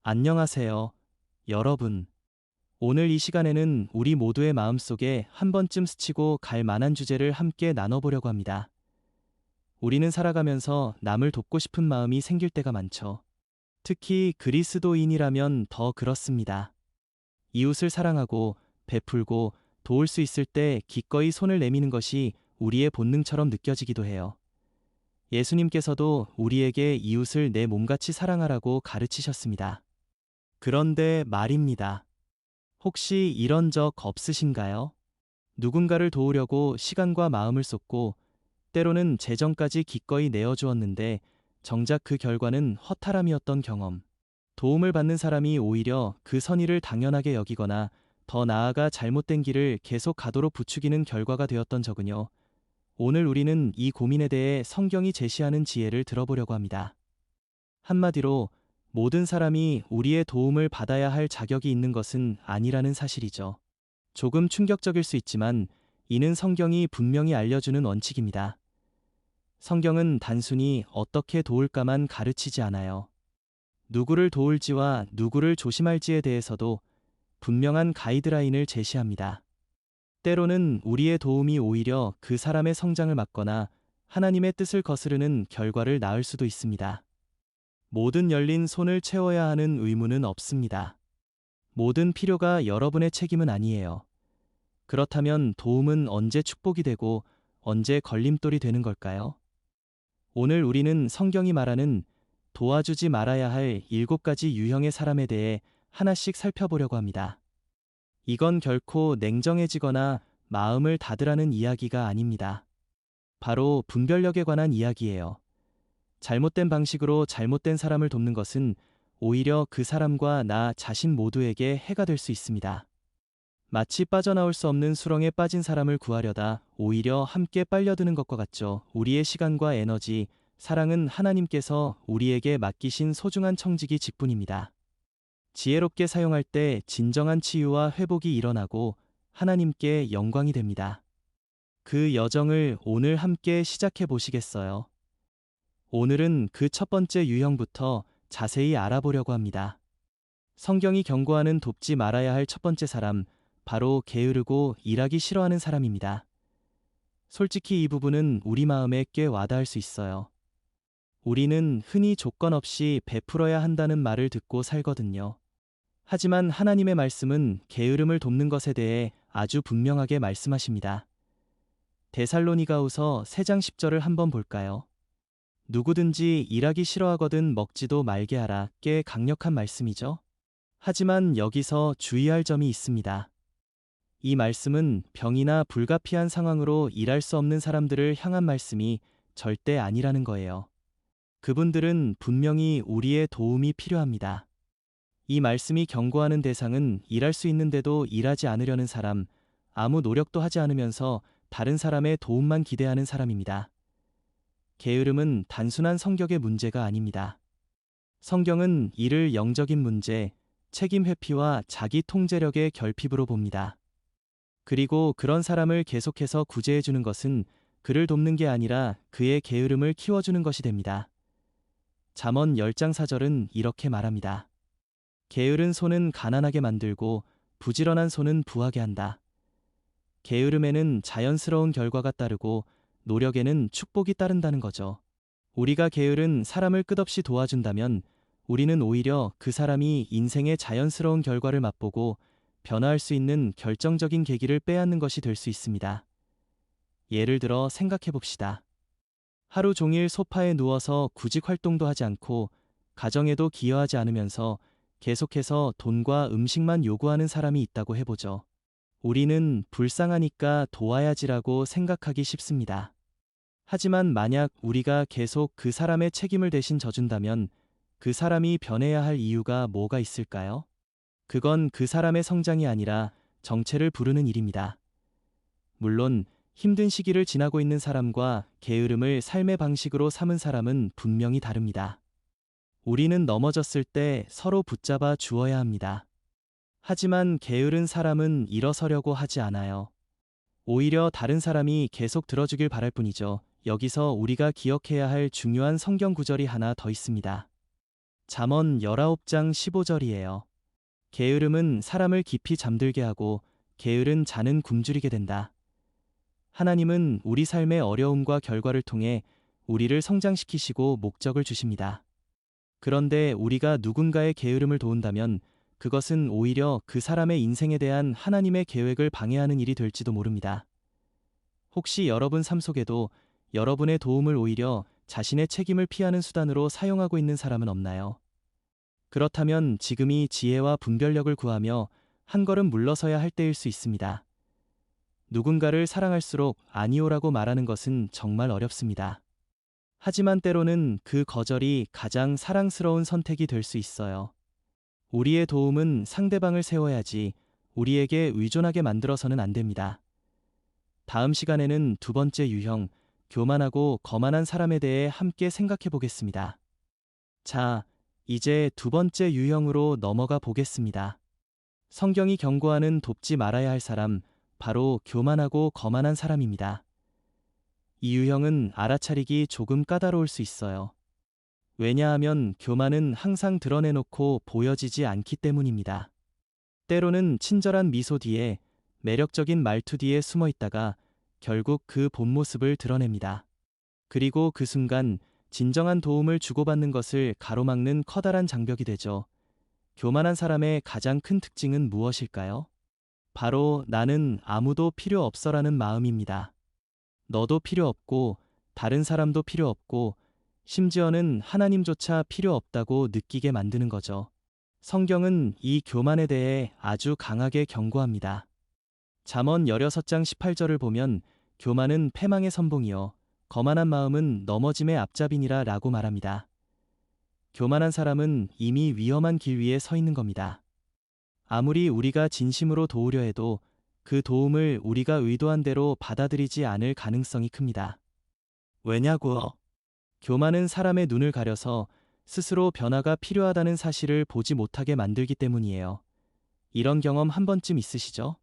안녕하세요, 여러분. 오늘 이 시간에는 우리 모두의 마음속에 한 번쯤 스치고 갈 만한 주제를 함께 나눠보려고 합니다. 우리는 살아가면서 남을 돕고 싶은 마음이 생길 때가 많죠. 특히 그리스도인이라면 더 그렇습니다. 이웃을 사랑하고 베풀고 도울 수 있을 때 기꺼이 손을 내미는 것이 우리의 본능처럼 느껴지기도 해요. 예수님께서도 우리에게 이웃을 내 몸같이 사랑하라고 가르치셨습니다. 그런데 말입니다. 혹시 이런 적 없으신가요? 누군가를 도우려고 시간과 마음을 쏟고 때로는 재정까지 기꺼이 내어주었는데 정작 그 결과는 허탈함이었던 경험. 도움을 받는 사람이 오히려 그 선의를 당연하게 여기거나 더 나아가 잘못된 길을 계속 가도록 부추기는 결과가 되었던 적은요. 오늘 우리는 이 고민에 대해 성경이 제시하는 지혜를 들어보려고 합니다. 한마디로 모든 사람이 우리의 도움을 받아야 할 자격이 있는 것은 아니라는 사실이죠. 조금 충격적일 수 있지만 이는 성경이 분명히 알려주는 원칙입니다. 성경은 단순히 어떻게 도울까만 가르치지 않아요. 누구를 도울지와 누구를 조심할지에 대해서도 분명한 가이드라인을 제시합니다. 때로는 우리의 도움이 오히려 그 사람의 성장을 막거나 하나님의 뜻을 거스르는 결과를 낳을 수도 있습니다. 모든 열린 손을 채워야 하는 의무는 없습니다. 모든 필요가 여러분의 책임은 아니에요. 그렇다면 도움은 언제 축복이 되고 언제 걸림돌이 되는 걸까요? 오늘 우리는 성경이 말하는 도와주지 말아야 할 7가지 유형의 사람에 대해 하나씩 살펴보려고 합니다. 이건 결코 냉정해지거나 마음을 닫으라는 이야기가 아닙니다. 바로 분별력에 관한 이야기예요. 잘못된 방식으로 잘못된 사람을 돕는 것은 오히려 그 사람과 나 자신 모두에게 해가 될 수 있습니다. 마치 빠져나올 수 없는 수렁에 빠진 사람을 구하려다 오히려 함께 빨려드는 것과 같죠. 우리의 시간과 에너지, 사랑은 하나님께서 우리에게 맡기신 소중한 청지기 직분입니다. 지혜롭게 사용할 때 진정한 치유와 회복이 일어나고 하나님께 영광이 됩니다. 그 여정을 오늘 함께 시작해 보시겠어요? 오늘은 그 첫 번째 유형부터 자세히 알아보려고 합니다. 성경이 경고하는 돕지 말아야 할 첫 번째 사람, 바로 게으르고 일하기 싫어하는 사람입니다. 솔직히 이 부분은 우리 마음에 꽤 와닿을 수 있어요. 우리는 흔히 조건 없이 베풀어야 한다는 말을 듣고 살거든요. 하지만 하나님의 말씀은 게으름을 돕는 것에 대해 아주 분명하게 말씀하십니다. 데살로니가후서 3장 10절을 한번 볼까요? 누구든지 일하기 싫어하거든 먹지도 말게 하라. 꽤 강력한 말씀이죠? 하지만 여기서 주의할 점이 있습니다. 이 말씀은 병이나 불가피한 상황으로 일할 수 없는 사람들을 향한 말씀이 절대 아니라는 거예요. 그분들은 분명히 우리의 도움이 필요합니다. 이 말씀이 경고하는 대상은 일할 수 있는데도 일하지 않으려는 사람, 아무 노력도 하지 않으면서 다른 사람의 도움만 기대하는 사람입니다. 게으름은 단순한 성격의 문제가 아닙니다. 성경은 이를 영적인 문제, 책임 회피와 자기 통제력의 결핍으로 봅니다. 그리고 그런 사람을 계속해서 구제해 주는 것은 그를 돕는 게 아니라 그의 게으름을 키워주는 것이 됩니다. 잠언 10장 4절은 이렇게 말합니다. 게으른 손은 가난하게 만들고 부지런한 손은 부하게 한다. 게으름에는 자연스러운 결과가 따르고 노력에는 축복이 따른다는 거죠. 우리가 게으른 사람을 끝없이 도와준다면 우리는 오히려 그 사람이 인생의 자연스러운 결과를 맛보고 변화할 수 있는 결정적인 계기를 빼앗는 것이 될 수 있습니다. 예를 들어 생각해 봅시다. 하루 종일 소파에 누워서 구직 활동도 하지 않고 가정에도 기여하지 않으면서 계속해서 돈과 음식만 요구하는 사람이 있다고 해보죠. 우리는 불쌍하니까 도와야지라고 생각하기 쉽습니다. 하지만 만약 우리가 계속 그 사람의 책임을 대신 져준다면 그 사람이 변해야 할 이유가 뭐가 있을까요? 그건 그 사람의 성장이 아니라 정체를 부르는 일입니다. 물론 힘든 시기를 지나고 있는 사람과 게으름을 삶의 방식으로 삼은 사람은 분명히 다릅니다. 우리는 넘어졌을 때 서로 붙잡아 주어야 합니다. 하지만 게으른 사람은 일어서려고 하지 않아요. 오히려 다른 사람이 계속 들어주길 바랄 뿐이죠. 여기서 우리가 기억해야 할 중요한 성경 구절이 하나 더 있습니다. 잠언 19장 15절이에요. 게으름은 사람을 깊이 잠들게 하고 게으른 자는 굶주리게 된다. 하나님은 우리 삶의 어려움과 결과를 통해 우리를 성장시키시고 목적을 주십니다. 그런데 우리가 누군가의 게으름을 도운다면 그것은 오히려 그 사람의 인생에 대한 하나님의 계획을 방해하는 일이 될지도 모릅니다. 혹시 여러분 삶 속에도 여러분의 도움을 오히려 자신의 책임을 피하는 수단으로 사용하고 있는 사람은 없나요? 그렇다면 지금이 지혜와 분별력을 구하며 한 걸음 물러서야 할 때일 수 있습니다. 누군가를 사랑할수록 아니오라고 말하는 것은 정말 어렵습니다. 하지만 때로는 그 거절이 가장 사랑스러운 선택이 될 수 있어요. 우리의 도움은 상대방을 세워야지 우리에게 의존하게 만들어서는 안 됩니다. 다음 시간에는 두 번째 유형, 교만하고 거만한 사람에 대해 함께 생각해 보겠습니다. 자, 이제 두 번째 유형으로 넘어가 보겠습니다. 성경이 경고하는 돕지 말아야 할 사람, 바로 교만하고 거만한 사람입니다. 이 유형은 알아차리기 조금 까다로울 수 있어요. 왜냐하면 교만은 항상 드러내놓고 보여지지 않기 때문입니다. 때로는 친절한 미소 뒤에, 매력적인 말투 뒤에 숨어 있다가 결국 그 본 모습을 드러냅니다. 그리고 그 순간 진정한 도움을 주고받는 것을 가로막는 커다란 장벽이 되죠. 교만한 사람의 가장 큰 특징은 무엇일까요? 바로 나는 아무도 필요 없어라는 마음입니다. 너도 필요 없고, 다른 사람도 필요 없고, 심지어는 하나님조차 필요 없다고 느끼게 만드는 거죠. 성경은 이 교만에 대해 아주 강하게 경고합니다. 잠언 16장 18절을 보면 교만은 패망의 선봉이요 거만한 마음은 넘어짐의 앞잡이니라 라고 말합니다. 교만한 사람은 이미 위험한 길 위에 서 있는 겁니다. 아무리 우리가 진심으로 도우려 해도 그 도움을 우리가 의도한 대로 받아들이지 않을 가능성이 큽니다. 왜냐고요? 교만은 사람의 눈을 가려서 스스로 변화가 필요하다는 사실을 보지 못하게 만들기 때문이에요. 이런 경험 한 번쯤 있으시죠?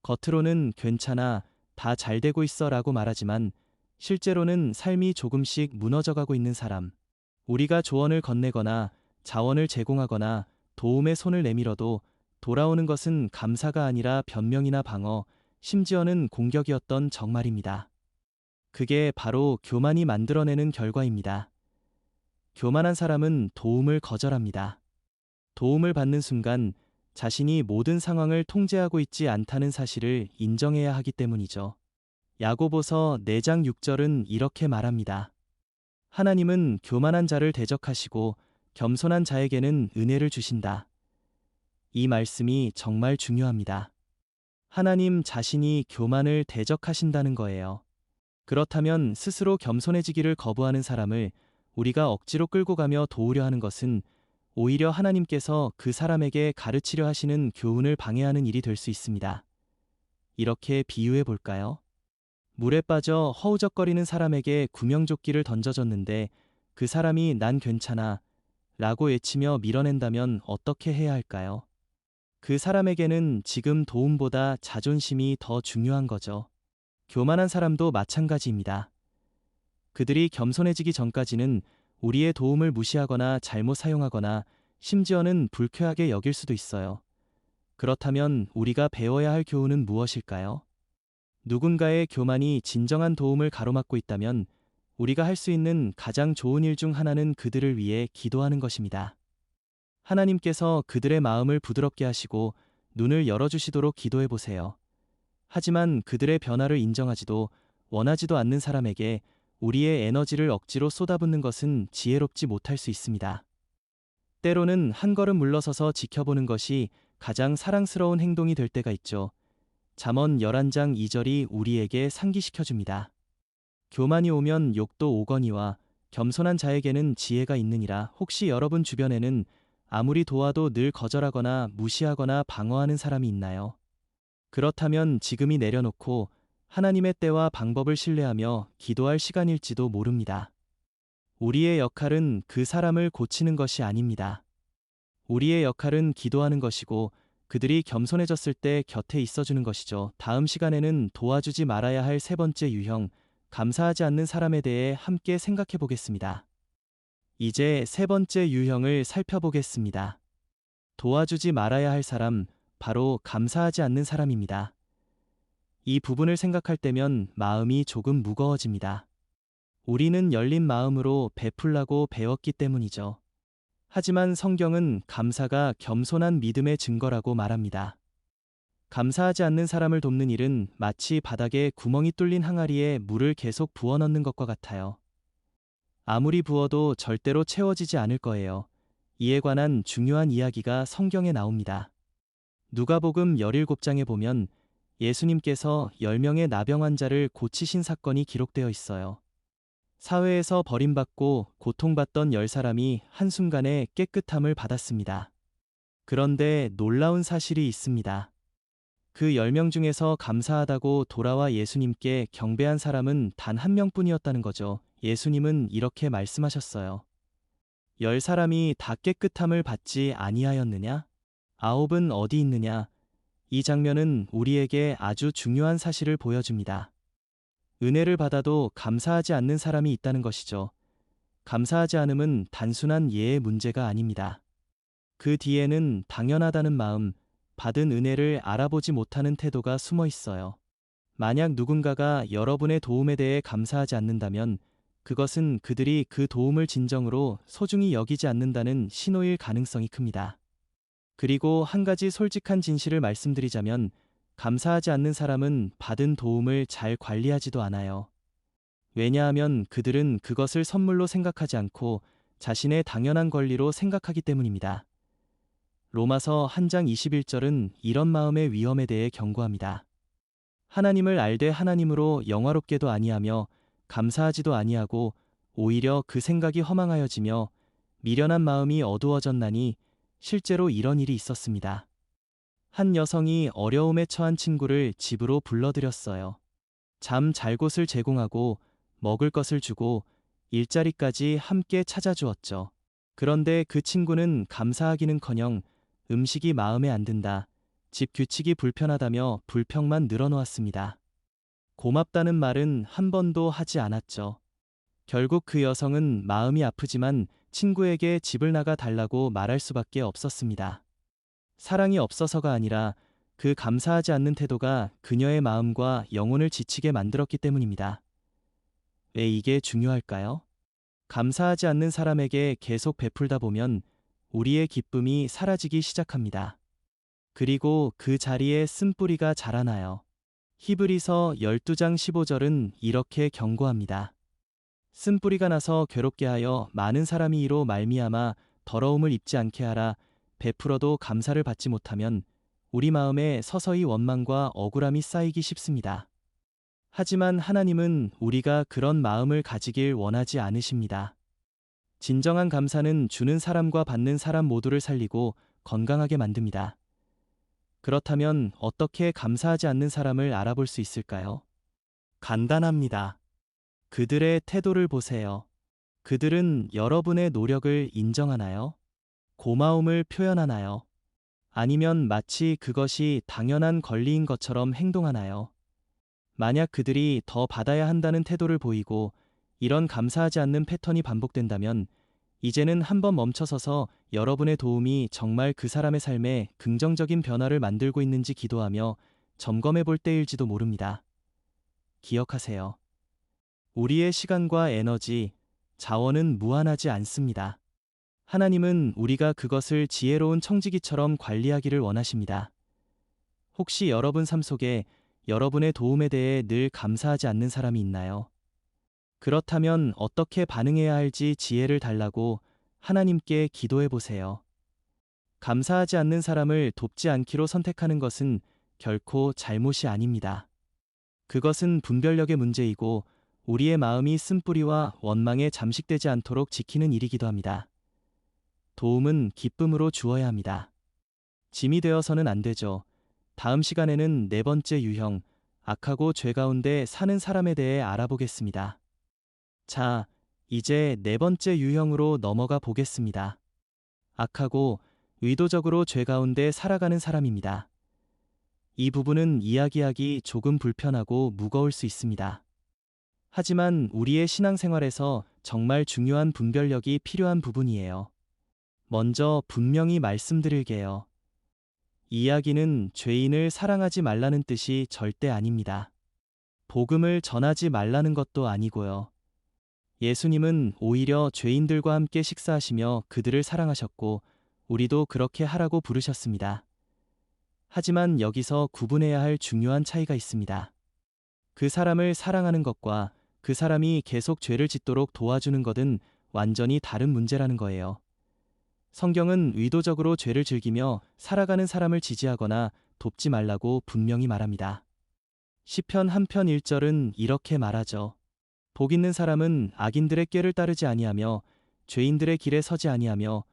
겉으로는 괜찮아, 다 잘 되고 있어 라고 말하지만 실제로는 삶이 조금씩 무너져가고 있는 사람. 우리가 조언을 건네거나 자원을 제공하거나 도움의 손을 내밀어도 돌아오는 것은 감사가 아니라 변명이나 방어, 심지어는 공격이었던 정말입니다. 그게 바로 교만이 만들어내는 결과입니다. 교만한 사람은 도움을 거절합니다. 도움을 받는 순간 자신이 모든 상황을 통제하고 있지 않다는 사실을 인정해야 하기 때문이죠. 야고보서 4장 6절은 이렇게 말합니다. 하나님은 교만한 자를 대적하시고 겸손한 자에게는 은혜를 주신다. 이 말씀이 정말 중요합니다. 하나님 자신이 교만을 대적하신다는 거예요. 그렇다면 스스로 겸손해지기를 거부하는 사람을 우리가 억지로 끌고 가며 도우려 하는 것은 오히려 하나님께서 그 사람에게 가르치려 하시는 교훈을 방해하는 일이 될 수 있습니다. 이렇게 비유해 볼까요? 물에 빠져 허우적거리는 사람에게 구명조끼를 던져줬는데 그 사람이 난 괜찮아 라고 외치며 밀어낸다면 어떻게 해야 할까요? 그 사람에게는 지금 도움보다 자존심이 더 중요한 거죠. 교만한 사람도 마찬가지입니다. 그들이 겸손해지기 전까지는 우리의 도움을 무시하거나 잘못 사용하거나 심지어는 불쾌하게 여길 수도 있어요. 그렇다면 우리가 배워야 할 교훈은 무엇일까요? 누군가의 교만이 진정한 도움을 가로막고 있다면 우리가 할 수 있는 가장 좋은 일 중 하나는 그들을 위해 기도하는 것입니다. 하나님께서 그들의 마음을 부드럽게 하시고 눈을 열어주시도록 기도해 보세요. 하지만 그들의 변화를 인정하지도 원하지도 않는 사람에게 우리의 에너지를 억지로 쏟아붓는 것은 지혜롭지 못할 수 있습니다. 때로는 한 걸음 물러서서 지켜보는 것이 가장 사랑스러운 행동이 될 때가 있죠. 잠언 11장 2절이 우리에게 상기시켜줍니다. 교만이 오면 욕도 오거니와 겸손한 자에게는 지혜가 있느니라. 혹시 여러분 주변에는 아무리 도와도 늘 거절하거나 무시하거나 방어하는 사람이 있나요? 그렇다면 지금이 내려놓고 하나님의 때와 방법을 신뢰하며 기도할 시간일지도 모릅니다. 우리의 역할은 그 사람을 고치는 것이 아닙니다. 우리의 역할은 기도하는 것이고 그들이 겸손해졌을 때 곁에 있어주는 것이죠. 다음 시간에는 도와주지 말아야 할 세 번째 유형, 감사하지 않는 사람에 대해 함께 생각해 보겠습니다. 이제 세 번째 유형을 살펴보겠습니다. 도와주지 말아야 할 사람, 바로 감사하지 않는 사람입니다. 이 부분을 생각할 때면 마음이 조금 무거워집니다. 우리는 열린 마음으로 베풀라고 배웠기 때문이죠. 하지만 성경은 감사가 겸손한 믿음의 증거라고 말합니다. 감사하지 않는 사람을 돕는 일은 마치 바닥에 구멍이 뚫린 항아리에 물을 계속 부어넣는 것과 같아요. 아무리 부어도 절대로 채워지지 않을 거예요. 이에 관한 중요한 이야기가 성경에 나옵니다. 누가복음 17장에 보면 예수님께서 10명의 나병 환자를 고치신 사건이 기록되어 있어요. 사회에서 버림받고 고통받던 10사람이 한순간에 깨끗함을 받았습니다. 그런데 놀라운 사실이 있습니다. 그 10명 중에서 감사하다고 돌아와 예수님께 경배한 사람은 단 한 명뿐이었다는 거죠. 예수님은 이렇게 말씀하셨어요. 10사람이 다 깨끗함을 받지 아니하였느냐? 9은 어디 있느냐? 이 장면은 우리에게 아주 중요한 사실을 보여줍니다. 은혜를 받아도 감사하지 않는 사람이 있다는 것이죠. 감사하지 않음은 단순한 예의 문제가 아닙니다. 그 뒤에는 당연하다는 마음, 받은 은혜를 알아보지 못하는 태도가 숨어 있어요. 만약 누군가가 여러분의 도움에 대해 감사하지 않는다면 그것은 그들이 그 도움을 진정으로 소중히 여기지 않는다는 신호일 가능성이 큽니다. 그리고 한 가지 솔직한 진실을 말씀드리자면 감사하지 않는 사람은 받은 도움을 잘 관리하지도 않아요. 왜냐하면 그들은 그것을 선물로 생각하지 않고 자신의 당연한 권리로 생각하기 때문입니다. 로마서 1장 21절은 이런 마음의 위험에 대해 경고합니다. 하나님을 알되 하나님으로 영화롭게도 아니하며 감사하지도 아니하고 오히려 그 생각이 허망하여지며 미련한 마음이 어두워졌나니 실제로 이런 일이 있었습니다. 한 여성이 어려움에 처한 친구를 집으로 불러들였어요. 잠 잘 곳을 제공하고 먹을 것을 주고 일자리까지 함께 찾아주었죠. 그런데 그 친구는 감사하기는커녕 음식이 마음에 안 든다, 집 규칙이 불편하다며 불평만 늘어놓았습니다. 고맙다는 말은 한 번도 하지 않았죠. 결국 그 여성은 마음이 아프지만 친구에게 집을 나가 달라고 말할 수밖에 없었습니다. 사랑이 없어서가 아니라 그 감사하지 않는 태도가 그녀의 마음과 영혼을 지치게 만들었기 때문입니다. 왜 이게 중요할까요? 감사하지 않는 사람에게 계속 베풀다 보면 우리의 기쁨이 사라지기 시작합니다. 그리고 그 자리에 쓴뿌리가 자라나요. 히브리서 12장 15절은 이렇게 경고합니다. 쓴뿌리가 나서 괴롭게 하여 많은 사람이 이로 말미암아 더러움을 입지 않게 하라. 베풀어도 감사를 받지 못하면 우리 마음에 서서히 원망과 억울함이 쌓이기 쉽습니다. 하지만 하나님은 우리가 그런 마음을 가지길 원하지 않으십니다. 진정한 감사는 주는 사람과 받는 사람 모두를 살리고 건강하게 만듭니다. 그렇다면 어떻게 감사하지 않는 사람을 알아볼 수 있을까요? 간단합니다. 그들의 태도를 보세요. 그들은 여러분의 노력을 인정하나요? 고마움을 표현하나요? 아니면 마치 그것이 당연한 권리인 것처럼 행동하나요? 만약 그들이 더 받아야 한다는 태도를 보이고 이런 감사하지 않는 패턴이 반복된다면 이제는 한번 멈춰서서 여러분의 도움이 정말 그 사람의 삶에 긍정적인 변화를 만들고 있는지 기도하며 점검해 볼 때일지도 모릅니다. 기억하세요. 우리의 시간과 에너지, 자원은 무한하지 않습니다. 하나님은 우리가 그것을 지혜로운 청지기처럼 관리하기를 원하십니다. 혹시 여러분 삶 속에 여러분의 도움에 대해 늘 감사하지 않는 사람이 있나요? 그렇다면 어떻게 반응해야 할지 지혜를 달라고 하나님께 기도해 보세요. 감사하지 않는 사람을 돕지 않기로 선택하는 것은 결코 잘못이 아닙니다. 그것은 분별력의 문제이고 우리의 마음이 쓴뿌리와 원망에 잠식되지 않도록 지키는 일이기도 합니다. 도움은 기쁨으로 주어야 합니다. 짐이 되어서는 안 되죠. 다음 시간에는 네 번째 유형, 악하고 죄 가운데 사는 사람에 대해 알아보겠습니다. 자, 이제 네 번째 유형으로 넘어가 보겠습니다. 악하고 의도적으로 죄 가운데 살아가는 사람입니다. 이 부분은 이야기하기 조금 불편하고 무거울 수 있습니다. 하지만 우리의 신앙생활에서 정말 중요한 분별력이 필요한 부분이에요. 먼저 분명히 말씀드릴게요. 이야기는 죄인을 사랑하지 말라는 뜻이 절대 아닙니다. 복음을 전하지 말라는 것도 아니고요. 예수님은 오히려 죄인들과 함께 식사하시며 그들을 사랑하셨고, 우리도 그렇게 하라고 부르셨습니다. 하지만 여기서 구분해야 할 중요한 차이가 있습니다. 그 사람을 사랑하는 것과 그 사람이 계속 죄를 짓도록 도와주는 것은 완전히 다른 문제라는 거예요. 성경은 의도적으로 죄를 즐기며 살아가는 사람을 지지하거나 돕지 말라고 분명히 말합니다. 시편 한 편 1절은 이렇게 말하죠. 복 있는 사람은 악인들의 꾀를 따르지 아니하며 죄인들의 길에 서지 아니하며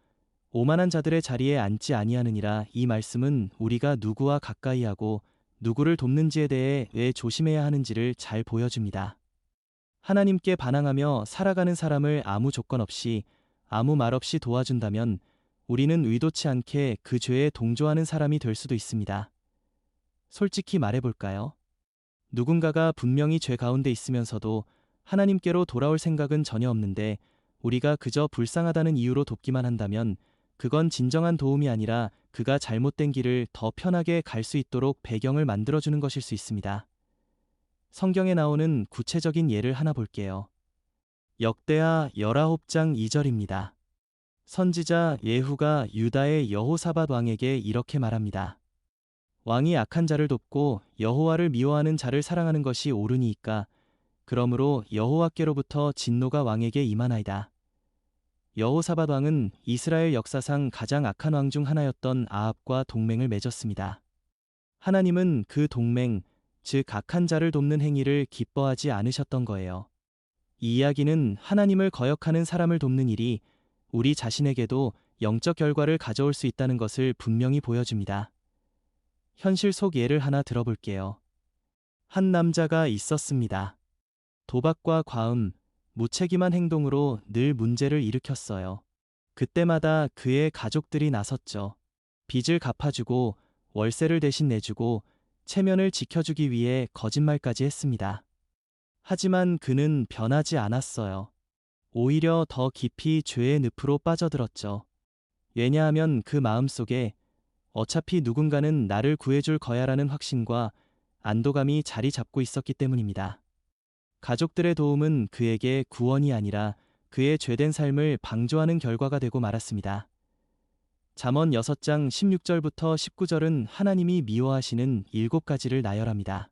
오만한 자들의 자리에 앉지 아니하느니라. 이 말씀은 우리가 누구와 가까이하고 누구를 돕는지에 대해 왜 조심해야 하는지를 잘 보여줍니다. 하나님께 반항하며 살아가는 사람을 아무 조건 없이 아무 말 없이 도와준다면 우리는 의도치 않게 그 죄에 동조하는 사람이 될 수도 있습니다. 솔직히 말해볼까요? 누군가가 분명히 죄 가운데 있으면서도 하나님께로 돌아올 생각은 전혀 없는데 우리가 그저 불쌍하다는 이유로 돕기만 한다면 그건 진정한 도움이 아니라 그가 잘못된 길을 더 편하게 갈 수 있도록 배경을 만들어주는 것일 수 있습니다. 성경에 나오는 구체적인 예를 하나 볼게요. 역대하 19장 2절입니다. 선지자 예후가 유다의 여호사밧 왕에게 이렇게 말합니다. 왕이 악한 자를 돕고 여호와를 미워하는 자를 사랑하는 것이 옳으니이까 그러므로 여호와께로부터 진노가 왕에게 임하나이다. 여호사밧 왕은 이스라엘 역사상 가장 악한 왕 중 하나였던 아합과 동맹을 맺었습니다. 하나님은 그 동맹, 즉 악한 자를 돕는 행위를 기뻐하지 않으셨던 거예요. 이 이야기는 하나님을 거역하는 사람을 돕는 일이 우리 자신에게도 영적 결과를 가져올 수 있다는 것을 분명히 보여줍니다. 현실 속 예를 하나 들어볼게요. 한 남자가 있었습니다. 도박과 과음, 무책임한 행동으로 늘 문제를 일으켰어요. 그때마다 그의 가족들이 나섰죠. 빚을 갚아주고 월세를 대신 내주고 체면을 지켜주기 위해 거짓말까지 했습니다. 하지만 그는 변하지 않았어요. 오히려 더 깊이 죄의 늪으로 빠져들었죠. 왜냐하면 그 마음속에 어차피 누군가는 나를 구해줄 거야라는 확신과 안도감이 자리 잡고 있었기 때문입니다. 가족들의 도움은 그에게 구원이 아니라 그의 죄된 삶을 방조하는 결과가 되고 말았습니다. 잠언 6장 16절부터 19절은 하나님이 미워하시는 7가지를 나열합니다.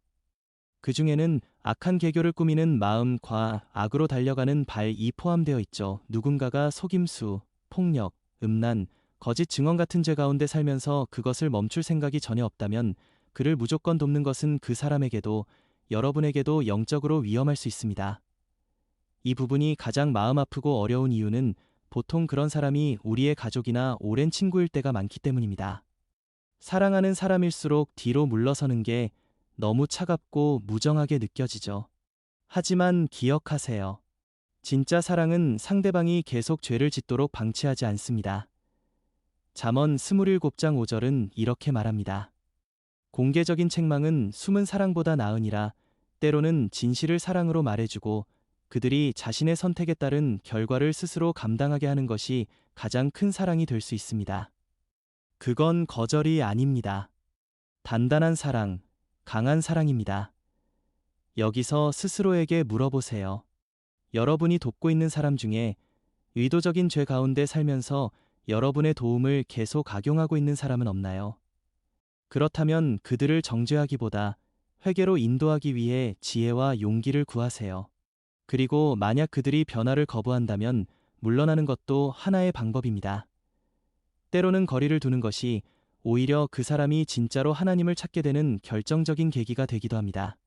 그 중에는 악한 계교를 꾸미는 마음과 악으로 달려가는 발이 포함되어 있죠. 누군가가 속임수, 폭력, 음란, 거짓 증언 같은 죄 가운데 살면서 그것을 멈출 생각이 전혀 없다면 그를 무조건 돕는 것은 그 사람에게도 여러분에게도 영적으로 위험할 수 있습니다. 이 부분이 가장 마음 아프고 어려운 이유는 보통 그런 사람이 우리의 가족이나 오랜 친구일 때가 많기 때문입니다. 사랑하는 사람일수록 뒤로 물러서는 게 너무 차갑고 무정하게 느껴지죠. 하지만 기억하세요. 진짜 사랑은 상대방이 계속 죄를 짓도록 방치하지 않습니다. 잠언 27장 5절은 이렇게 말합니다. 공개적인 책망은 숨은 사랑보다 나으니라. 때로는 진실을 사랑으로 말해주고 그들이 자신의 선택에 따른 결과를 스스로 감당하게 하는 것이 가장 큰 사랑이 될 수 있습니다. 그건 거절이 아닙니다. 단단한 사랑, 강한 사랑입니다. 여기서 스스로에게 물어보세요. 여러분이 돕고 있는 사람 중에 의도적인 죄 가운데 살면서 여러분의 도움을 계속 악용하고 있는 사람은 없나요? 그렇다면 그들을 정죄하기보다 회개로 인도하기 위해 지혜와 용기를 구하세요. 그리고 만약 그들이 변화를 거부한다면 물러나는 것도 하나의 방법입니다. 때로는 거리를 두는 것이 오히려 그 사람이 진짜로 하나님을 찾게 되는 결정적인 계기가 되기도 합니다.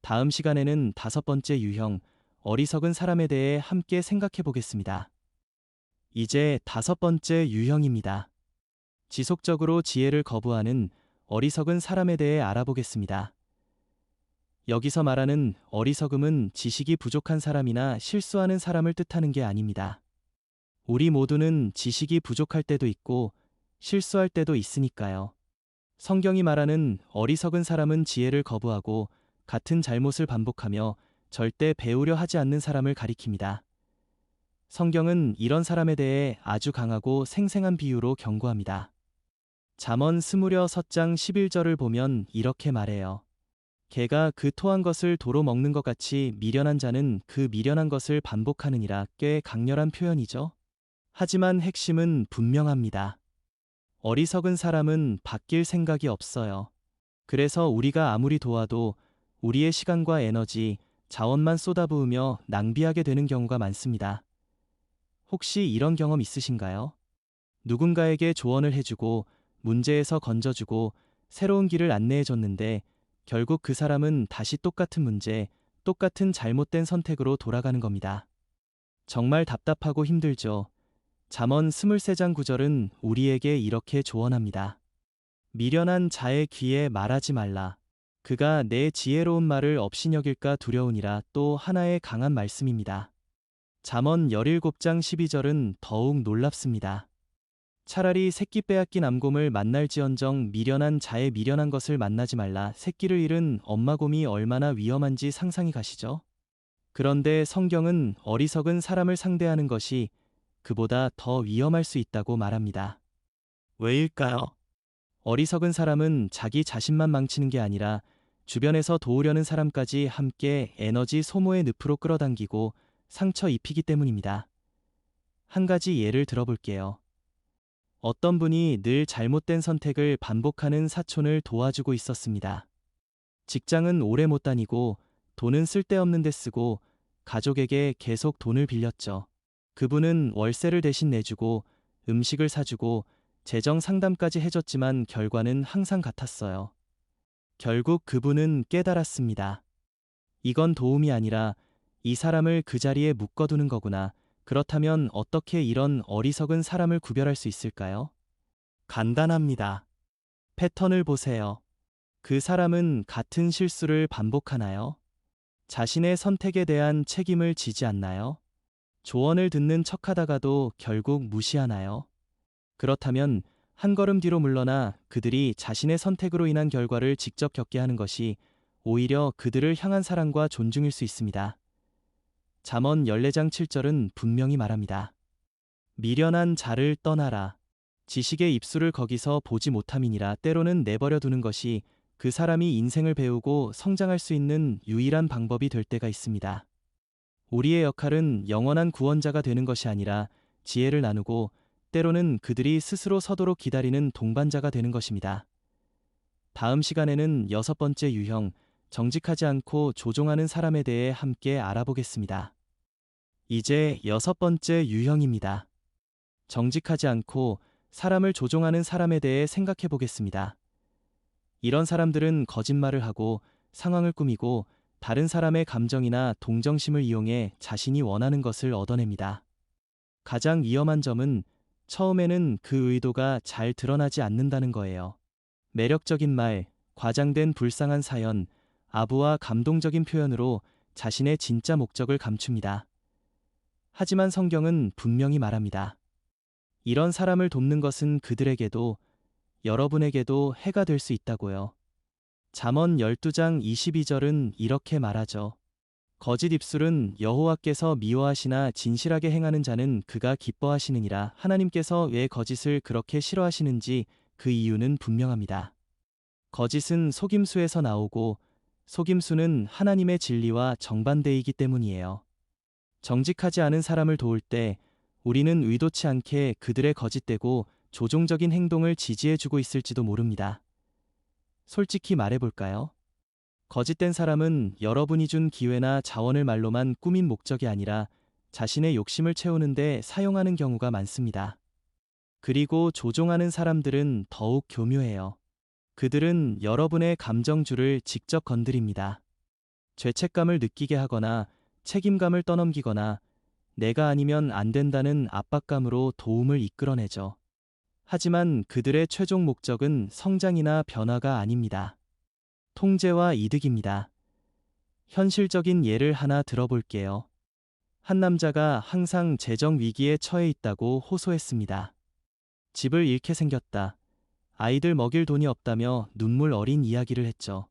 다음 시간에는 5번째 유형, 어리석은 사람에 대해 함께 생각해 보겠습니다. 이제 5번째 유형입니다. 지속적으로 지혜를 거부하는 어리석은 사람에 대해 알아보겠습니다. 여기서 말하는 어리석음은 지식이 부족한 사람이나 실수하는 사람을 뜻하는 게 아닙니다. 우리 모두는 지식이 부족할 때도 있고 실수할 때도 있으니까요. 성경이 말하는 어리석은 사람은 지혜를 거부하고 같은 잘못을 반복하며 절대 배우려 하지 않는 사람을 가리킵니다. 성경은 이런 사람에 대해 아주 강하고 생생한 비유로 경고합니다. 잠언 스무려 섯장 11절을 보면 이렇게 말해요. 개가 그 토한 것을 도로 먹는 것 같이 미련한 자는 그 미련한 것을 반복하느니라. 꽤 강렬한 표현이죠. 하지만 핵심은 분명합니다. 어리석은 사람은 바뀔 생각이 없어요. 그래서 우리가 아무리 도와도 우리의 시간과 에너지, 자원만 쏟아부으며 낭비하게 되는 경우가 많습니다. 혹시 이런 경험 있으신가요? 누군가에게 조언을 해주고 문제에서 건져주고 새로운 길을 안내해줬는데 결국 그 사람은 다시 똑같은 문제, 똑같은 잘못된 선택으로 돌아가는 겁니다. 정말 답답하고 힘들죠. 잠언 23장 9절은 우리에게 이렇게 조언합니다. 미련한 자의 귀에 말하지 말라. 그가 내 지혜로운 말을 업신여길까 두려우니라. 또 하나의 강한 말씀입니다. 잠언 17장 12절은 더욱 놀랍습니다. 차라리 새끼 빼앗긴 암곰을 만날지언정 미련한 자의 미련한 것을 만나지 말라. 새끼를 잃은 엄마곰이 얼마나 위험한지 상상이 가시죠? 그런데 성경은 어리석은 사람을 상대하는 것이 그보다 더 위험할 수 있다고 말합니다. 왜일까요? 어리석은 사람은 자기 자신만 망치는 게 아니라 주변에서 도우려는 사람까지 함께 에너지 소모의 늪으로 끌어당기고 상처 입히기 때문입니다. 한 가지 예를 들어볼게요. 어떤 분이 늘 잘못된 선택을 반복하는 사촌을 도와주고 있었습니다. 직장은 오래 못 다니고 돈은 쓸데없는 데 쓰고 가족에게 계속 돈을 빌렸죠. 그분은 월세를 대신 내주고 음식을 사주고 재정 상담까지 해줬지만 결과는 항상 같았어요. 결국 그분은 깨달았습니다. 이건 도움이 아니라 이 사람을 그 자리에 묶어두는 거구나. 그렇다면 어떻게 이런 어리석은 사람을 구별할 수 있을까요? 간단합니다. 패턴을 보세요. 그 사람은 같은 실수를 반복하나요? 자신의 선택에 대한 책임을 지지 않나요? 조언을 듣는 척하다가도 결국 무시하나요? 그렇다면 한 걸음 뒤로 물러나 그들이 자신의 선택으로 인한 결과를 직접 겪게 하는 것이 오히려 그들을 향한 사랑과 존중일 수 있습니다. 잠언 14장 7절은 분명히 말합니다. 미련한 자를 떠나라. 지식의 입술을 거기서 보지 못함이니라. 때로는 내버려 두는 것이 그 사람이 인생을 배우고 성장할 수 있는 유일한 방법이 될 때가 있습니다. 우리의 역할은 영원한 구원자가 되는 것이 아니라 지혜를 나누고 때로는 그들이 스스로 서도록 기다리는 동반자가 되는 것입니다. 다음 시간에는 6번째 유형, 정직하지 않고 조종하는 사람에 대해 함께 알아보겠습니다. 이제 6번째 유형입니다. 정직하지 않고 사람을 조종하는 사람에 대해 생각해 보겠습니다. 이런 사람들은 거짓말을 하고 상황을 꾸미고 다른 사람의 감정이나 동정심을 이용해 자신이 원하는 것을 얻어냅니다. 가장 위험한 점은 처음에는 그 의도가 잘 드러나지 않는다는 거예요. 매력적인 말, 과장된 불쌍한 사연, 아부와 감동적인 표현으로 자신의 진짜 목적을 감춥니다. 하지만 성경은 분명히 말합니다. 이런 사람을 돕는 것은 그들에게도 여러분에게도 해가 될 수 있다고요. 잠언 12장 22절은 이렇게 말하죠. 거짓 입술은 여호와께서 미워하시나 진실하게 행하는 자는 그가 기뻐하시느니라. 하나님께서 왜 거짓을 그렇게 싫어하시는지 그 이유는 분명합니다. 거짓은 속임수에서 나오고 속임수는 하나님의 진리와 정반대이기 때문이에요. 정직하지 않은 사람을 도울 때 우리는 의도치 않게 그들의 거짓되고 조종적인 행동을 지지해주고 있을지도 모릅니다. 솔직히 말해볼까요? 거짓된 사람은 여러분이 준 기회나 자원을 말로만 꾸민 목적이 아니라 자신의 욕심을 채우는데 사용하는 경우가 많습니다. 그리고 조종하는 사람들은 더욱 교묘해요. 그들은 여러분의 감정줄을 직접 건드립니다. 죄책감을 느끼게 하거나 책임감을 떠넘기거나 내가 아니면 안 된다는 압박감으로 도움을 이끌어내죠. 하지만 그들의 최종 목적은 성장이나 변화가 아닙니다. 통제와 이득입니다. 현실적인 예를 하나 들어볼게요. 한 남자가 항상 재정 위기에 처해 있다고 호소했습니다. 집을 잃게 생겼다. 아이들 먹일 돈이 없다며 눈물 어린 이야기를 했죠.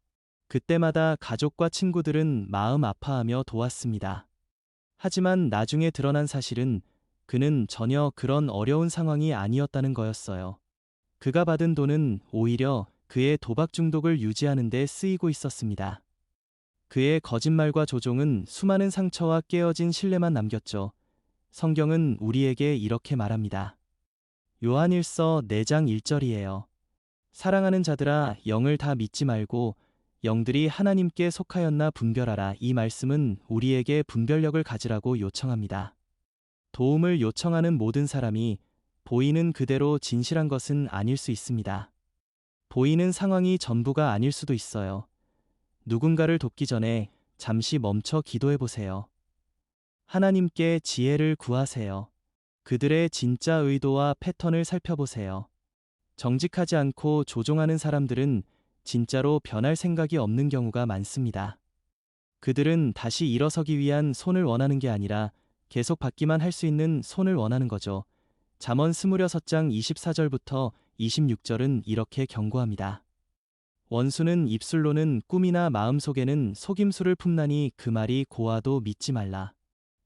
그때마다 가족과 친구들은 마음 아파하며 도왔습니다. 하지만 나중에 드러난 사실은 그는 전혀 그런 어려운 상황이 아니었다는 거였어요. 그가 받은 돈은 오히려 그의 도박 중독을 유지하는 데 쓰이고 있었습니다. 그의 거짓말과 조종은 수많은 상처와 깨어진 신뢰만 남겼죠. 성경은 우리에게 이렇게 말합니다. 요한일서 4장 1절이에요. 사랑하는 자들아, 영을 다 믿지 말고 영들이 하나님께 속하였나 분별하라. 이 말씀은 우리에게 분별력을 가지라고 요청합니다. 도움을 요청하는 모든 사람이 보이는 그대로 진실한 것은 아닐 수 있습니다. 보이는 상황이 전부가 아닐 수도 있어요. 누군가를 돕기 전에 잠시 멈춰 기도해 보세요. 하나님께 지혜를 구하세요. 그들의 진짜 의도와 패턴을 살펴보세요. 정직하지 않고 조종하는 사람들은 진짜로 변할 생각이 없는 경우가 많습니다. 그들은 다시 일어서기 위한 손을 원하는 게 아니라 계속 받기만 할 수 있는 손을 원하는 거죠. 잠언 26장 24절부터 26절은 이렇게 경고합니다. 원수는 입술로는 꿈이나 마음속에는 속임수를 품나니 그 말이 고와도 믿지 말라.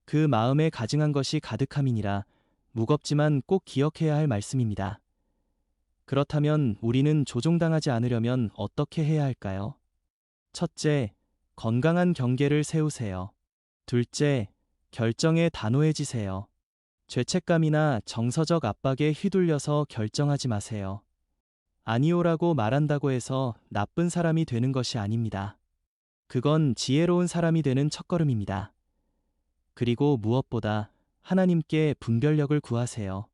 그 마음에 가증한 것이 가득함이니라. 무겁지만 꼭 기억해야 할 말씀입니다. 그렇다면 우리는 조종당하지 않으려면 어떻게 해야 할까요? 첫째, 건강한 경계를 세우세요. 둘째, 결정에 단호해지세요. 죄책감이나 정서적 압박에 휘둘려서 결정하지 마세요. 아니오라고 말한다고 해서 나쁜 사람이 되는 것이 아닙니다. 그건 지혜로운 사람이 되는 첫걸음입니다. 그리고 무엇보다 하나님께 분별력을 구하세요.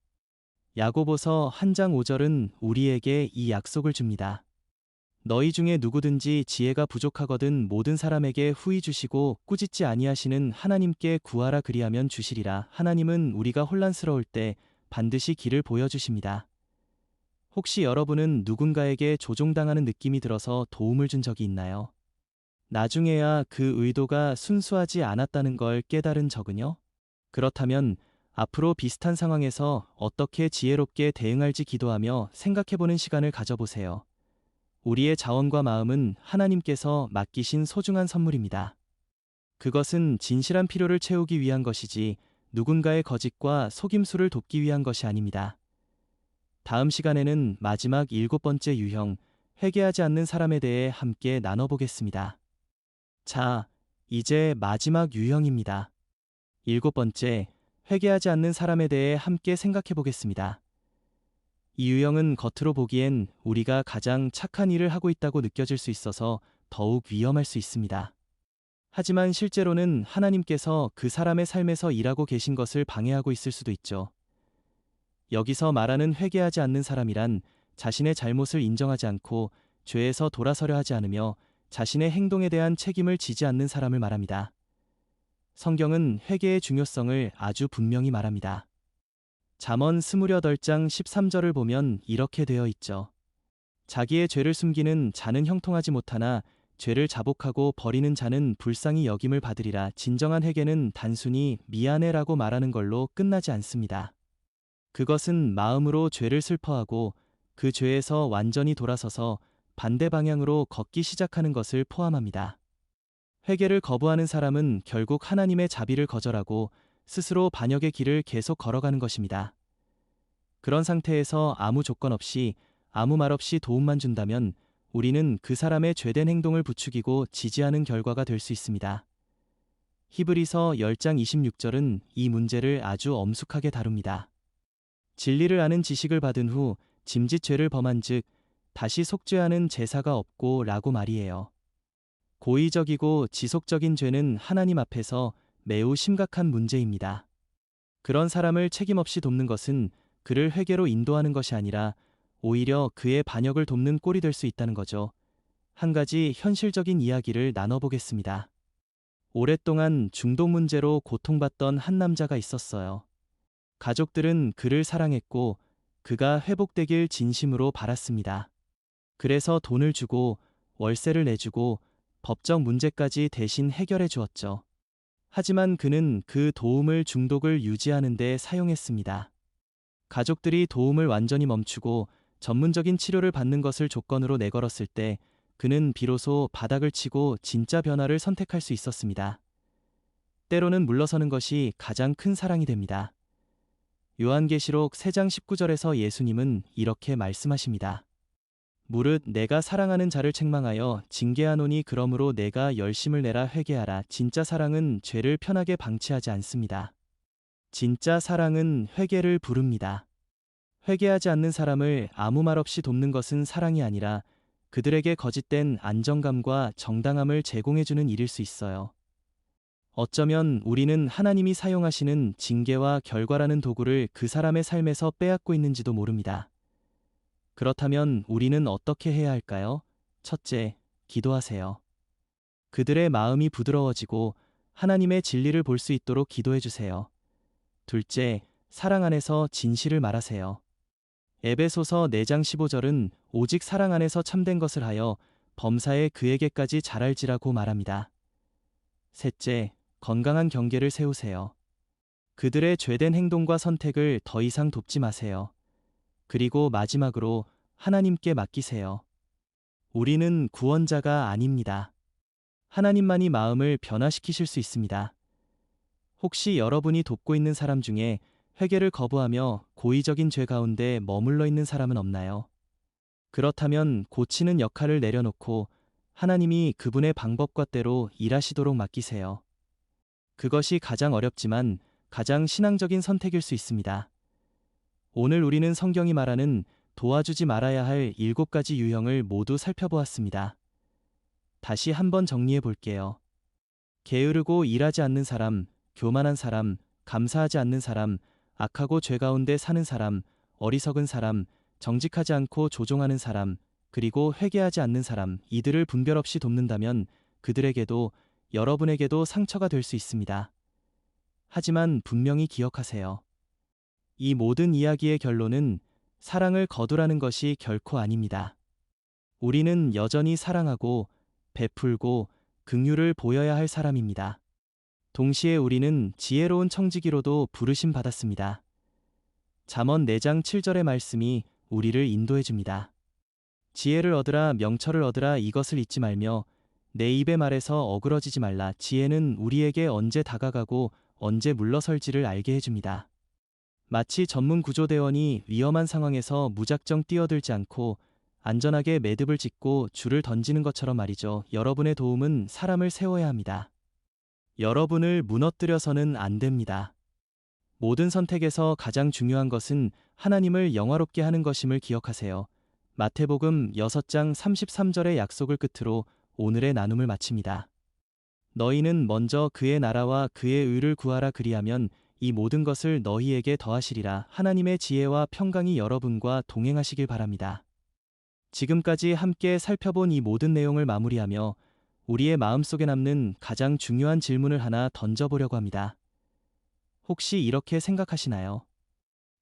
야고보서 1장 5절은 우리에게 이 약속을 줍니다. 너희 중에 누구든지 지혜가 부족하거든 모든 사람에게 후히 주시고 꾸짖지 아니하시는 하나님께 구하라 그리하면 주시리라. 하나님은 우리가 혼란스러울 때 반드시 길을 보여주십니다. 혹시 여러분은 누군가에게 조종당하는 느낌이 들어서 도움을 준 적이 있나요? 나중에야 그 의도가 순수하지 않았다는 걸 깨달은 적은요? 그렇다면 앞으로 비슷한 상황에서 어떻게 지혜롭게 대응할지 기도하며 생각해보는 시간을 가져보세요. 우리의 자원과 마음은 하나님께서 맡기신 소중한 선물입니다. 그것은 진실한 필요를 채우기 위한 것이지 누군가의 거짓과 속임수를 돕기 위한 것이 아닙니다. 다음 시간에는 마지막 7번째 유형, 회개하지 않는 사람에 대해 함께 나눠보겠습니다. 자, 이제 마지막 유형입니다. 7번째, 회개하지 않는 사람에 대해 함께 생각해 보겠습니다. 이 유형은 겉으로 보기엔 우리가 가장 착한 일을 하고 있다고 느껴질 수 있어서 더욱 위험할 수 있습니다. 하지만 실제로는 하나님께서 그 사람의 삶에서 일하고 계신 것을 방해하고 있을 수도 있죠. 여기서 말하는 회개하지 않는 사람이란 자신의 잘못을 인정하지 않고 죄에서 돌아서려 하지 않으며 자신의 행동에 대한 책임을 지지 않는 사람을 말합니다. 성경은 회개의 중요성을 아주 분명히 말합니다. 잠언 28장 13절을 보면 이렇게 되어 있죠. 자기의 죄를 숨기는 자는 형통하지 못하나 죄를 자복하고 버리는 자는 불쌍히 여김을 받으리라. 진정한 회개는 단순히 미안해라고 말하는 걸로 끝나지 않습니다. 그것은 마음으로 죄를 슬퍼하고 그 죄에서 완전히 돌아서서 반대 방향으로 걷기 시작하는 것을 포함합니다. 회개를 거부하는 사람은 결국 하나님의 자비를 거절하고 스스로 반역의 길을 계속 걸어가는 것입니다. 그런 상태에서 아무 조건 없이 아무 말 없이 도움만 준다면 우리는 그 사람의 죄된 행동을 부추기고 지지하는 결과가 될 수 있습니다. 히브리서 10장 26절은 이 문제를 아주 엄숙하게 다룹니다. 진리를 아는 지식을 받은 후 짐짓 죄를 범한 즉 다시 속죄하는 제사가 없고 라고 말이에요. 고의적이고 지속적인 죄는 하나님 앞에서 매우 심각한 문제입니다. 그런 사람을 책임없이 돕는 것은 그를 회개로 인도하는 것이 아니라 오히려 그의 반역을 돕는 꼴이 될 수 있다는 거죠. 한 가지 현실적인 이야기를 나눠보겠습니다. 오랫동안 중독 문제로 고통받던 한 남자가 있었어요. 가족들은 그를 사랑했고 그가 회복되길 진심으로 바랐습니다. 그래서 돈을 주고 월세를 내주고 법적 문제까지 대신 해결해 주었죠. 하지만 그는 그 도움을 중독을 유지하는 데 사용했습니다. 가족들이 도움을 완전히 멈추고 전문적인 치료를 받는 것을 조건으로 내걸었을 때 그는 비로소 바닥을 치고 진짜 변화를 선택할 수 있었습니다. 때로는 물러서는 것이 가장 큰 사랑이 됩니다. 요한계시록 3장 19절에서 예수님은 이렇게 말씀하십니다. 무릇 내가 사랑하는 자를 책망하여 징계하노니 그러므로 내가 열심을 내라 회개하라. 진짜 사랑은 죄를 편하게 방치하지 않습니다. 진짜 사랑은 회개를 부릅니다. 회개하지 않는 사람을 아무 말 없이 돕는 것은 사랑이 아니라 그들에게 거짓된 안정감과 정당함을 제공해주는 일일 수 있어요. 어쩌면 우리는 하나님이 사용하시는 징계와 결과라는 도구를 그 사람의 삶에서 빼앗고 있는지도 모릅니다. 그렇다면 우리는 어떻게 해야 할까요? 첫째, 기도하세요. 그들의 마음이 부드러워지고 하나님의 진리를 볼 수 있도록 기도해 주세요. 둘째, 사랑 안에서 진실을 말하세요. 에베소서 4장 15절은 오직 사랑 안에서 참된 것을 하여 범사에 그에게까지 잘할지라고 말합니다. 셋째, 건강한 경계를 세우세요. 그들의 죄된 행동과 선택을 더 이상 돕지 마세요. 그리고 마지막으로 하나님께 맡기세요. 우리는 구원자가 아닙니다. 하나님만이 마음을 변화시키실 수 있습니다. 혹시 여러분이 돕고 있는 사람 중에 회개를 거부하며 고의적인 죄 가운데 머물러 있는 사람은 없나요? 그렇다면 고치는 역할을 내려놓고 하나님이 그분의 방법과 때로 일하시도록 맡기세요. 그것이 가장 어렵지만 가장 신앙적인 선택일 수 있습니다. 오늘 우리는 성경이 말하는 도와주지 말아야 할 7가지 유형을 모두 살펴보았습니다. 다시 한번 정리해 볼게요. 게으르고 일하지 않는 사람, 교만한 사람, 감사하지 않는 사람, 악하고 죄 가운데 사는 사람, 어리석은 사람, 정직하지 않고 조종하는 사람, 그리고 회개하지 않는 사람, 이들을 분별 없이 돕는다면 그들에게도 여러분에게도 상처가 될 수 있습니다. 하지만 분명히 기억하세요. 이 모든 이야기의 결론은 사랑을 거두라는 것이 결코 아닙니다. 우리는 여전히 사랑하고 베풀고 긍휼을 보여야 할 사람입니다. 동시에 우리는 지혜로운 청지기로도 부르심 받았습니다. 잠언 4장 7절의 말씀이 우리를 인도해 줍니다. 지혜를 얻으라 명철을 얻으라 이것을 잊지 말며 내 입의 말에서 어그러지지 말라. 지혜는 우리에게 언제 다가가고 언제 물러설지를 알게 해줍니다. 마치 전문 구조대원이 위험한 상황에서 무작정 뛰어들지 않고 안전하게 매듭을 짓고 줄을 던지는 것처럼 말이죠. 여러분의 도움은 사람을 세워야 합니다. 여러분을 무너뜨려서는 안 됩니다. 모든 선택에서 가장 중요한 것은 하나님을 영화롭게 하는 것임을 기억하세요. 마태복음 6장 33절의 약속을 끝으로 오늘의 나눔을 마칩니다. 너희는 먼저 그의 나라와 그의 의를 구하라 그리하면 이 모든 것을 너희에게 더하시리라. 하나님의 지혜와 평강이 여러분과 동행하시길 바랍니다. 지금까지 함께 살펴본 이 모든 내용을 마무리하며 우리의 마음속에 남는 가장 중요한 질문을 하나 던져보려고 합니다. 혹시 이렇게 생각하시나요?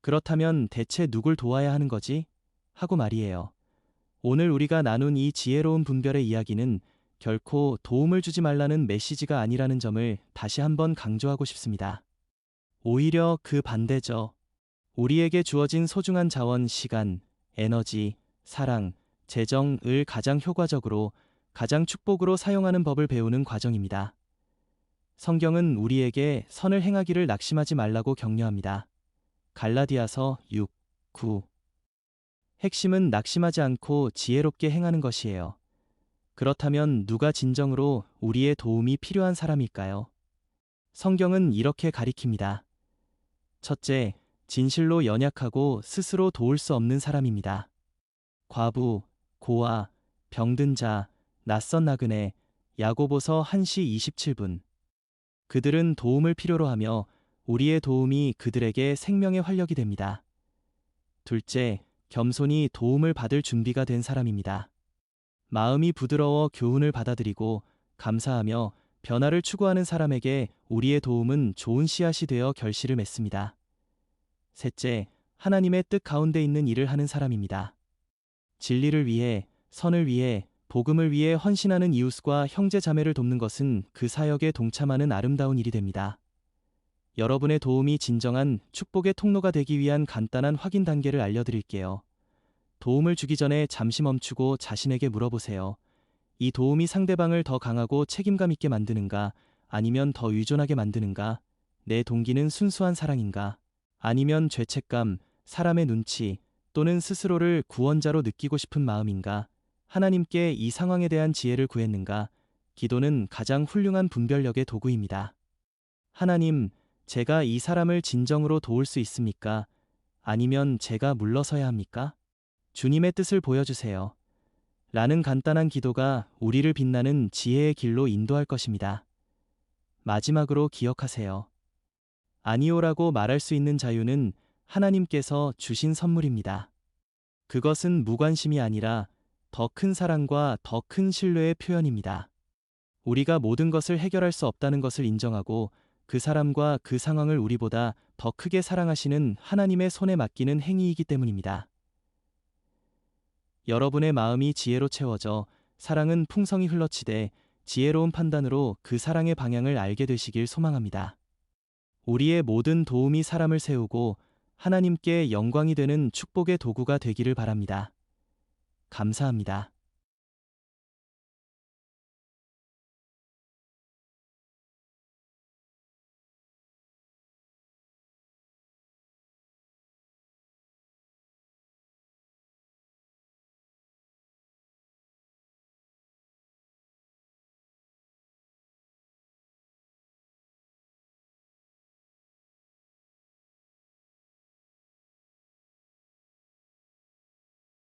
그렇다면 대체 누굴 도와야 하는 거지? 하고 말이에요. 오늘 우리가 나눈 이 지혜로운 분별의 이야기는 결코 도움을 주지 말라는 메시지가 아니라는 점을 다시 한번 강조하고 싶습니다. 오히려 그 반대죠. 우리에게 주어진 소중한 자원, 시간, 에너지, 사랑, 재정을 가장 효과적으로, 가장 축복으로 사용하는 법을 배우는 과정입니다. 성경은 우리에게 선을 행하기를 낙심하지 말라고 격려합니다. 갈라디아서 6, 9. 핵심은 낙심하지 않고 지혜롭게 행하는 것이에요. 그렇다면 누가 진정으로 우리의 도움이 필요한 사람일까요? 성경은 이렇게 가리킵니다. 첫째, 진실로 연약하고 스스로 도울 수 없는 사람입니다. 과부, 고아, 병든 자, 낯선 나그네, 야고보서 1시 27분. 그들은 도움을 필요로 하며 우리의 도움이 그들에게 생명의 활력이 됩니다. 둘째, 겸손히 도움을 받을 준비가 된 사람입니다. 마음이 부드러워 교훈을 받아들이고 감사하며 변화를 추구하는 사람에게 우리의 도움은 좋은 씨앗이 되어 결실을 맺습니다. 셋째, 하나님의 뜻 가운데 있는 일을 하는 사람입니다. 진리를 위해, 선을 위해, 복음을 위해 헌신하는 이웃과 형제 자매를 돕는 것은 그 사역에 동참하는 아름다운 일이 됩니다. 여러분의 도움이 진정한 축복의 통로가 되기 위한 간단한 확인 단계를 알려드릴게요. 도움을 주기 전에 잠시 멈추고 자신에게 물어보세요. 이 도움이 상대방을 더 강하고 책임감 있게 만드는가, 아니면 더 의존하게 만드는가? 내 동기는 순수한 사랑인가? 아니면 죄책감, 사람의 눈치, 또는 스스로를 구원자로 느끼고 싶은 마음인가? 하나님께 이 상황에 대한 지혜를 구했는가? 기도는 가장 훌륭한 분별력의 도구입니다. 하나님, 제가 이 사람을 진정으로 도울 수 있습니까? 아니면 제가 물러서야 합니까? 주님의 뜻을 보여주세요. 라는 간단한 기도가 우리를 빛나는 지혜의 길로 인도할 것입니다. 마지막으로 기억하세요. 아니오라고 말할 수 있는 자유는 하나님께서 주신 선물입니다. 그것은 무관심이 아니라 더 큰 사랑과 더 큰 신뢰의 표현입니다. 우리가 모든 것을 해결할 수 없다는 것을 인정하고 그 사람과 그 상황을 우리보다 더 크게 사랑하시는 하나님의 손에 맡기는 행위이기 때문입니다. 여러분의 마음이 지혜로 채워져 사랑은 풍성히 흘러치되 지혜로운 판단으로 그 사랑의 방향을 알게 되시길 소망합니다. 우리의 모든 도움이 사람을 세우고 하나님께 영광이 되는 축복의 도구가 되기를 바랍니다. 감사합니다.